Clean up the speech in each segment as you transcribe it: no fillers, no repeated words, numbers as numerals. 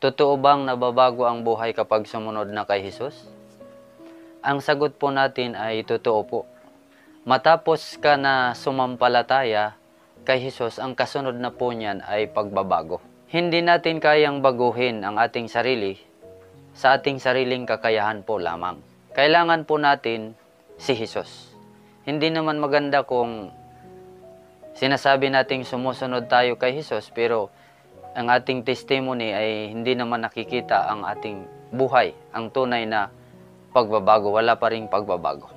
Totoo bang nababago ang buhay kapag sumunod na kay Jesus? Ang sagot po natin ay totoo po. Matapos ka na sumampalataya kay Jesus, ang kasunod na po niyan ay pagbabago. Hindi natin kayang baguhin ang ating sarili sa ating sariling kakayahan po lamang. Kailangan po natin si Jesus. Hindi naman maganda kung sinasabi nating sumusunod tayo kay Jesus pero ang ating testimony ay hindi naman nakikita ang ating buhay, ang tunay na pagbabago, wala pa ring pagbabago.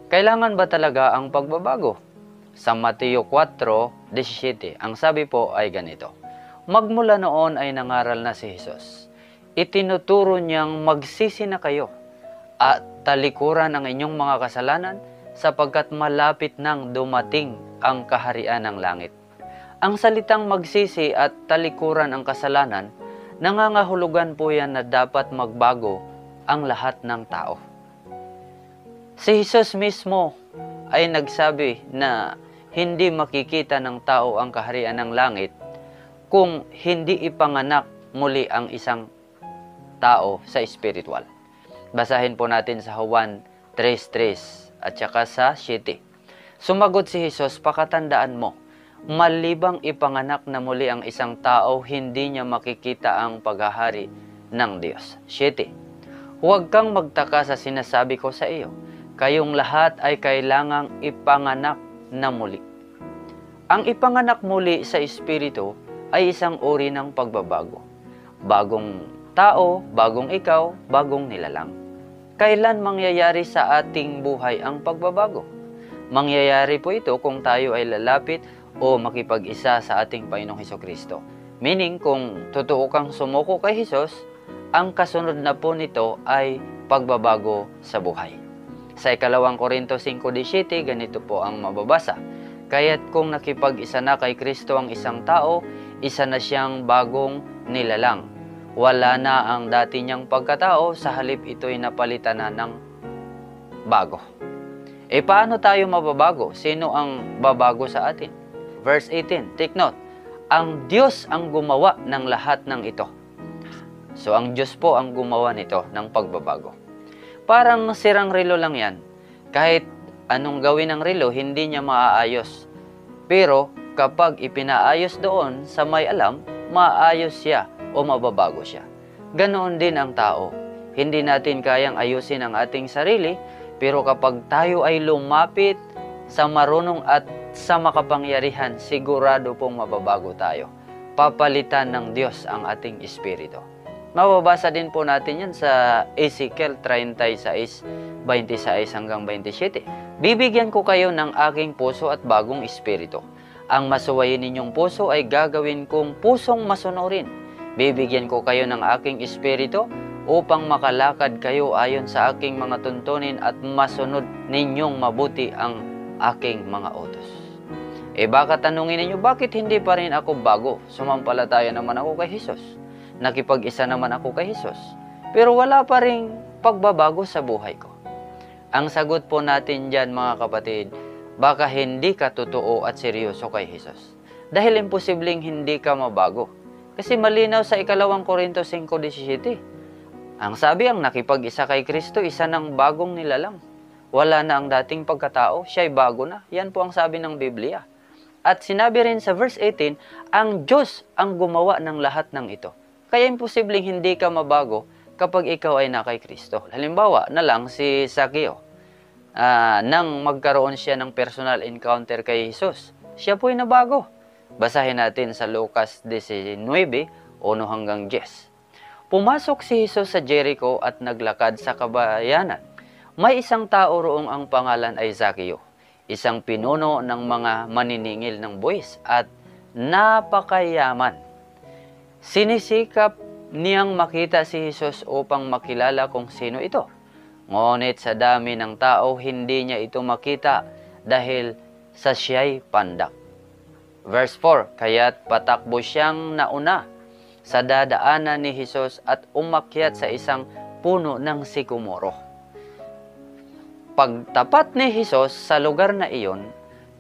Kailangan ba talaga ang pagbabago? Sa Mateo 4:17, ang sabi po ay ganito, magmula noon ay nangaral na si Jesus. Itinuturo niyang magsisi na kayo at talikuran ang inyong mga kasalanan sapagkat malapit nang dumating ang kaharian ng langit. Ang salitang magsisi at talikuran ang kasalanan, nangangahulugan po yan na dapat magbago ang lahat ng tao. Si Jesus mismo ay nagsabi na hindi makikita ng tao ang kaharian ng langit kung hindi ipanganak muli ang isang tao sa spiritual. Basahin po natin sa Juan 3:3 at saka sa 7. Sumagot si Jesus, pakatandaan mo, malibang ipanganak na muli ang isang tao, hindi niya makikita ang paghahari ng Diyos. 7. Huwag kang magtaka sa sinasabi ko sa iyo. Kayong lahat ay kailangang ipanganak na muli. Ang ipanganak muli sa Espiritu ay isang uri ng pagbabago. Bagong tao, bagong ikaw, bagong nilalang. Kailan mangyayari sa ating buhay ang pagbabago? Mangyayari po ito kung tayo ay lalapit o makipag-isa sa ating Panginoong Hesukristo. Meaning, kung totoo kang sumuko kay Jesus, ang kasunod na po nito ay pagbabago sa buhay. Sa 2 Korinto 5:17, ganito po ang mababasa. Kaya't kung nakipag-isa na kay Kristo ang isang tao, isa na siyang bagong nilalang. Wala na ang dati niyang pagkatao, sa halip ito'y napalitan na ng bago. Paano tayo mababago? Sino ang babago sa atin? Verse 18, take note, ang Diyos ang gumawa ng lahat ng ito. So, ang Diyos po ang gumawa nito ng pagbabago. Parang sirang relo lang yan. Kahit anong gawin ng relo, hindi niya maaayos. Pero, kapag ipinaayos doon sa may alam, maayos siya o mababago siya. Ganoon din ang tao. Hindi natin kayang ayusin ang ating sarili, pero kapag tayo ay lumapit sa marunong at sa makapangyarihan, sigurado pong mababago tayo. Papalitan ng Diyos ang ating espiritu. Mababasa din po natin yan sa Ezekiel 36:26 hanggang 27. Bibigyan ko kayo ng aking puso at bagong espiritu. Ang masuwayin ninyong puso ay gagawin kong pusong masunurin. Bibigyan ko kayo ng aking espiritu upang makalakad kayo ayon sa aking mga tuntunin at masunod ninyong mabuti ang aking mga utos. Baka tanungin ninyo, bakit hindi pa rin ako bago? Sumampalataya naman ako kay Jesus. Nakipag-isa naman ako kay Jesus. Pero wala pa rin pagbabago sa buhay ko. Ang sagot po natin dyan, mga kapatid, baka hindi ka totoo at seryoso kay Jesus. Dahil imposibleng hindi ka mabago. Kasi malinaw sa 2 Korinto 5:17. Ang sabi, ang nakipag-isa kay Kristo, isa ng bagong nilalang. Wala na ang dating pagkatao, siya'y bago na. Yan po ang sabi ng Biblia. At sinabi rin sa verse 18, ang Diyos ang gumawa ng lahat ng ito. Kaya imposibleng hindi ka mabago kapag ikaw ay na kay Kristo. Halimbawa na lang si Zaccheo. Nang magkaroon siya ng personal encounter kay Jesus, siya po'y nabago. Basahin natin sa Lucas 19:1 hanggang 10. Pumasok si Jesus sa Jericho at naglakad sa kabayanan. May isang tao roong ang pangalan ay Zaccheo, isang pinuno ng mga maniningil ng buwis at napakayaman. Sinisikap niyang makita si Jesus upang makilala kung sino ito. Ngunit sa dami ng tao, hindi niya ito makita dahil sa siya'y pandak. Verse 4, kaya't patakbo siyang nauna sa dadaanan ni Jesus at umakyat sa isang puno ng sikomoro. Pagtapat ni Jesus sa lugar na iyon,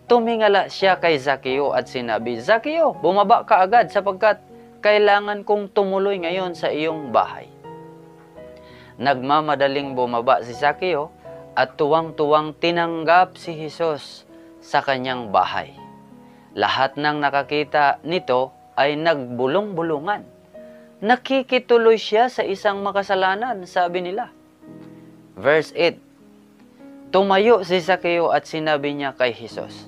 tumingala siya kay Zaccheo at sinabi, Zaccheo, bumaba ka agad sapagkat kailangan kong tumuloy ngayon sa iyong bahay. Nagmamadaling bumaba si Zakeo at tuwang-tuwang tinanggap si Jesus sa kanyang bahay. Lahat ng nakakita nito ay nagbulong-bulungan. Nakikituloy siya sa isang makasalanan, sabi nila. Verse 8, tumayo si Zakeo at sinabi niya kay Jesus,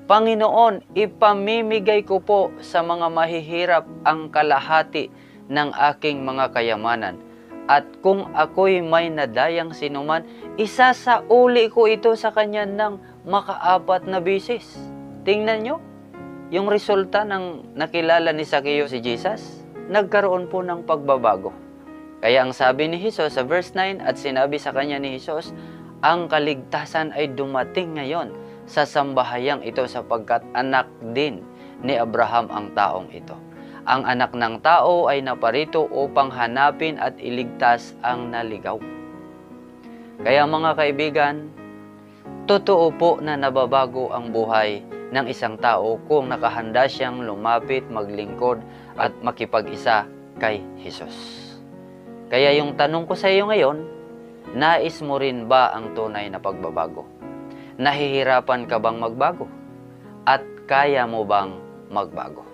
Panginoon, ipamimigay ko po sa mga mahihirap ang kalahati ng aking mga kayamanan. At kung ako'y may nadayang sinuman, isasauli ko ito sa kanya ng makaapat na bisis. Tingnan nyo, yung resulta ng nakilala ni Zakeo si Jesus, nagkaroon po ng pagbabago. Kaya ang sabi ni Jesus sa verse 9, at sinabi sa kanya ni Jesus, ang kaligtasan ay dumating ngayon sa sambahayang ito sapagkat anak din ni Abraham ang taong ito. Ang anak ng tao ay naparito upang hanapin at iligtas ang naligaw. Kaya mga kaibigan, totoo po na nababago ang buhay ng isang tao kung nakahanda siyang lumapit, maglingkod at makipag-isa kay Jesus. Kaya yung tanong ko sa iyo ngayon, nais mo rin ba ang tunay na pagbabago? Nahihirapan ka bang magbago? At kaya mo bang magbago?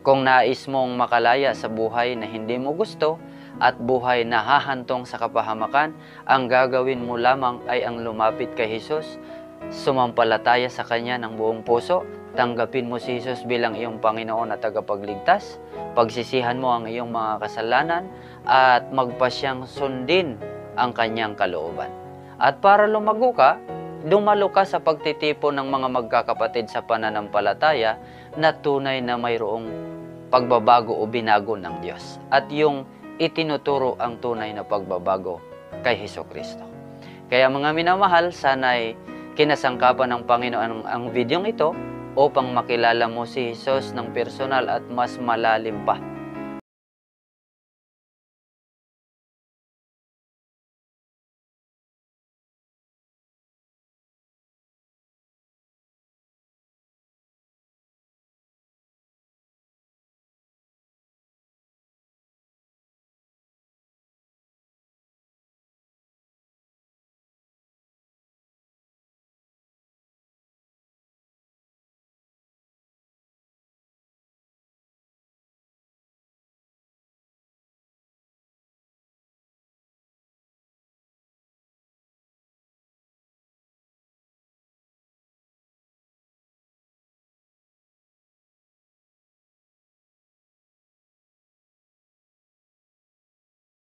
Kung nais mong makalaya sa buhay na hindi mo gusto at buhay na hahantong sa kapahamakan, ang gagawin mo lamang ay ang lumapit kay Jesus, sumampalataya sa Kanya ng buong puso, tanggapin mo si Jesus bilang iyong Panginoon at tagapagligtas, pagsisihan mo ang iyong mga kasalanan, at magpasyang sundin ang Kanyang kalooban. At para lumago ka, dumalo ka sa pagtitipon ng mga magkakapatid sa pananampalataya na tunay na mayroong pagbabago o binago ng Diyos. At yung itinuturo ang tunay na pagbabago kay Hesukristo. Kaya mga minamahal, sana'y kinasangkapan ng Panginoon ang videong ito upang makilala mo si Jesus ng personal at mas malalim pa.